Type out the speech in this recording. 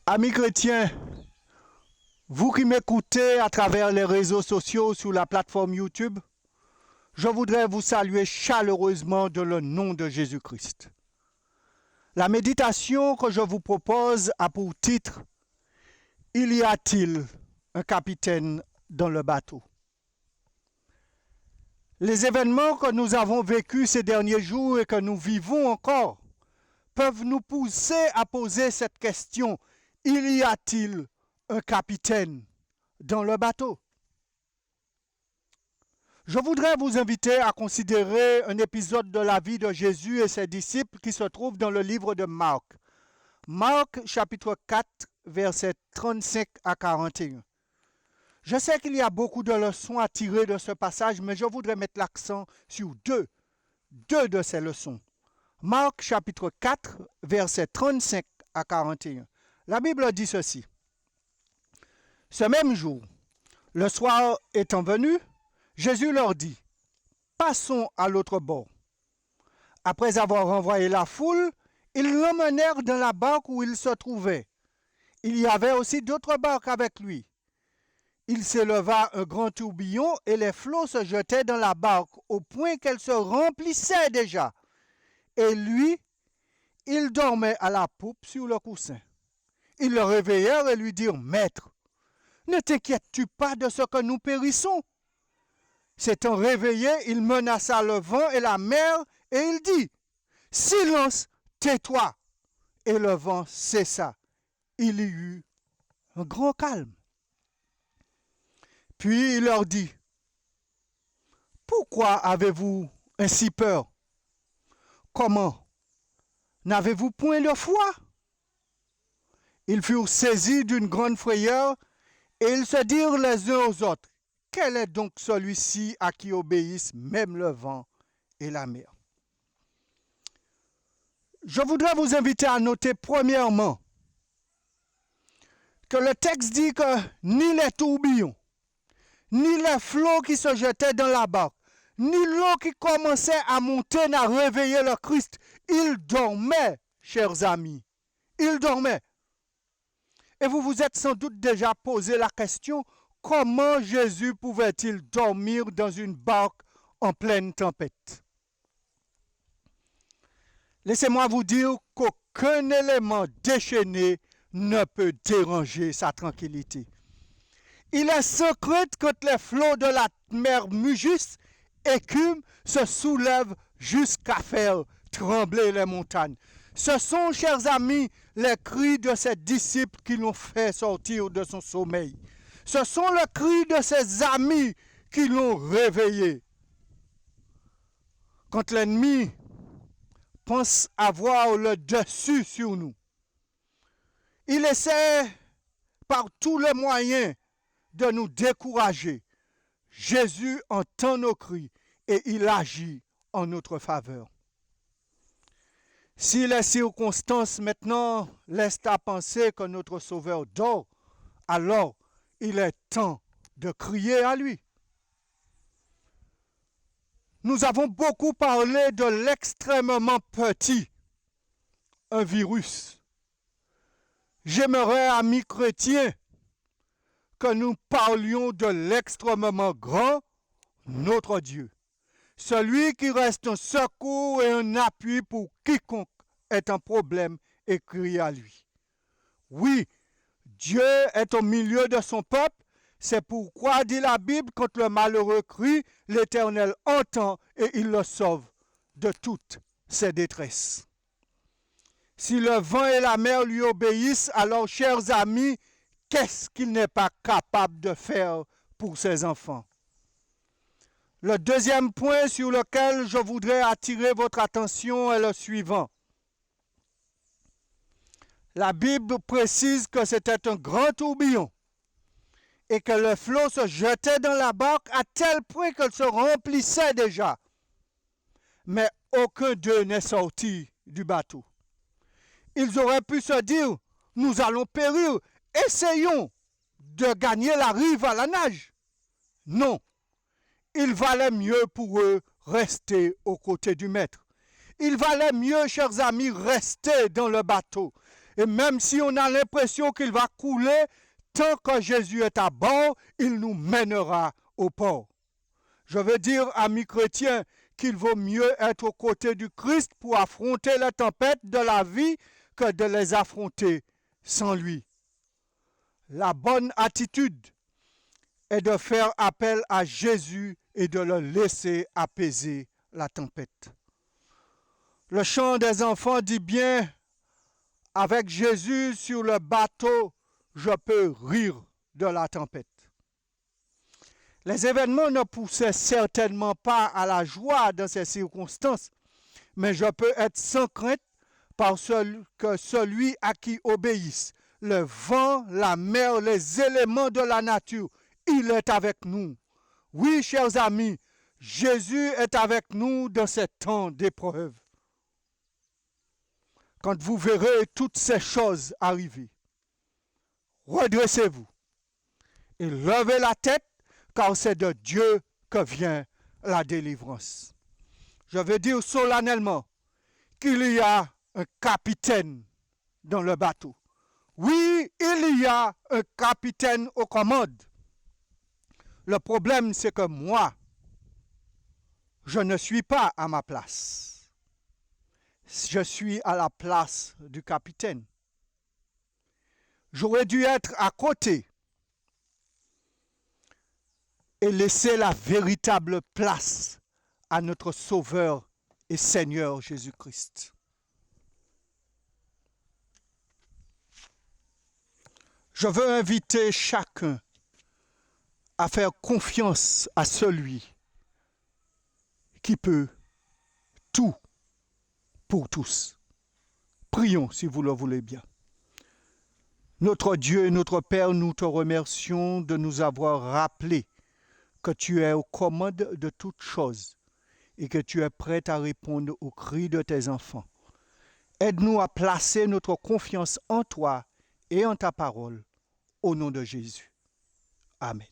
Amis chrétiens, vous qui m'écoutez à travers les réseaux sociaux sur la plateforme YouTube, je voudrais vous saluer chaleureusement dans le nom de Jésus-Christ. La méditation que je vous propose a pour titre « Il y a-t-il un capitaine dans le bateau ?» Les événements que nous avons vécus ces derniers jours et que nous vivons encore peuvent nous pousser à poser cette question « Il y a-t-il un capitaine dans le bateau ?» Je voudrais vous inviter à considérer un épisode de la vie de Jésus et ses disciples qui se trouve dans le livre de Marc. Marc chapitre 4, versets 35 à 41. Je sais qu'il y a beaucoup de leçons à tirer de ce passage, mais je voudrais mettre l'accent sur deux de ces leçons. Marc chapitre 4, versets 35 à 41. La Bible dit ceci. Ce même jour, le soir étant venu, Jésus leur dit, « Passons à l'autre bord. » Après avoir renvoyé la foule, ils l'emmenèrent dans la barque où il se trouvait. Il y avait aussi d'autres barques avec lui. Il s'éleva un grand tourbillon et les flots se jetaient dans la barque au point qu'elle se remplissait déjà. Et lui, il dormait à la poupe sur le coussin. Ils le réveillèrent et lui dirent, « Maître, ne t'inquiètes-tu pas de ce que nous périssons ?» S'étant réveillé, il menaça le vent et la mer et il dit, « Silence, tais-toi !» Et le vent cessa. Il y eut un grand calme. Puis il leur dit, « Pourquoi avez-vous ainsi peur? Comment? N'avez-vous point de foi? » Ils furent saisis d'une grande frayeur et ils se dirent les uns aux autres, « Quel est donc celui-ci à qui obéissent même le vent et la mer ?» Je voudrais vous inviter à noter premièrement que le texte dit que ni les tourbillons, ni les flots qui se jetaient dans la barque, ni l'eau qui commençait à monter n'a réveillé le Christ. Il dormait, chers amis. Il dormait. Et vous vous êtes sans doute déjà posé la question, comment Jésus pouvait-il dormir dans une barque en pleine tempête? Laissez-moi vous dire qu'aucun élément déchaîné ne peut déranger sa tranquillité. Il est secret quand les flots de la mer mugissent, écument, se soulèvent jusqu'à faire trembler les montagnes. Ce sont, chers amis, les cris de ses disciples qui l'ont fait sortir de son sommeil. Ce sont les cris de ses amis qui l'ont réveillé. Quand l'ennemi pense avoir le dessus sur nous, il essaie par tous les moyens de nous décourager. Jésus entend nos cris et il agit en notre faveur. Si les circonstances maintenant laissent à penser que notre Sauveur dort, alors il est temps de crier à lui. Nous avons beaucoup parlé de l'extrêmement petit, un virus. J'aimerais, amis chrétiens, que nous parlions de l'extrêmement grand, notre Dieu. Celui qui reste un secours et un appui pour quiconque est un problème et crie à lui. Oui, Dieu est au milieu de son peuple. C'est pourquoi, dit la Bible, quand le malheureux crie, l'Éternel entend et il le sauve de toutes ses détresses. Si le vent et la mer lui obéissent, alors, chers amis, qu'est-ce qu'il n'est pas capable de faire pour ses enfants? Le deuxième point sur lequel je voudrais attirer votre attention est le suivant. La Bible précise que c'était un grand tourbillon et que le flot se jetait dans la barque à tel point qu'elle se remplissait déjà. Mais aucun d'eux n'est sorti du bateau. Ils auraient pu se dire, nous allons périr, essayons de gagner la rive à la nage. Non, il valait mieux pour eux rester aux côtés du maître. Il valait mieux, chers amis, rester dans le bateau. Et même si on a l'impression qu'il va couler, tant que Jésus est à bord, il nous mènera au port. Je veux dire, amis chrétiens, qu'il vaut mieux être aux côtés du Christ pour affronter les tempêtes de la vie que de les affronter sans lui. La bonne attitude est de faire appel à Jésus et de le laisser apaiser la tempête. Le chant des enfants dit bien, avec Jésus sur le bateau, je peux rire de la tempête. Les événements ne poussaient certainement pas à la joie dans ces circonstances, mais je peux être sans crainte parce que celui à qui obéissent le vent, la mer, les éléments de la nature, il est avec nous. Oui, chers amis, Jésus est avec nous dans ces temps d'épreuve. Quand vous verrez toutes ces choses arriver, redressez-vous et levez la tête, car c'est de Dieu que vient la délivrance. Je veux dire solennellement qu'il y a un capitaine dans le bateau. Oui, il y a un capitaine aux commandes. Le problème, c'est que moi, je ne suis pas à ma place. Je suis à la place du capitaine. J'aurais dû être à côté et laisser la véritable place à notre Sauveur et Seigneur Jésus-Christ. Je veux inviter chacun à faire confiance à celui qui peut tout pour tous. Prions si vous le voulez bien. Notre Dieu et notre Père, nous te remercions de nous avoir rappelé que tu es aux commandes de toutes choses et que tu es prêt à répondre aux cris de tes enfants. Aide-nous à placer notre confiance en toi et en ta parole, au nom de Jésus. Amen.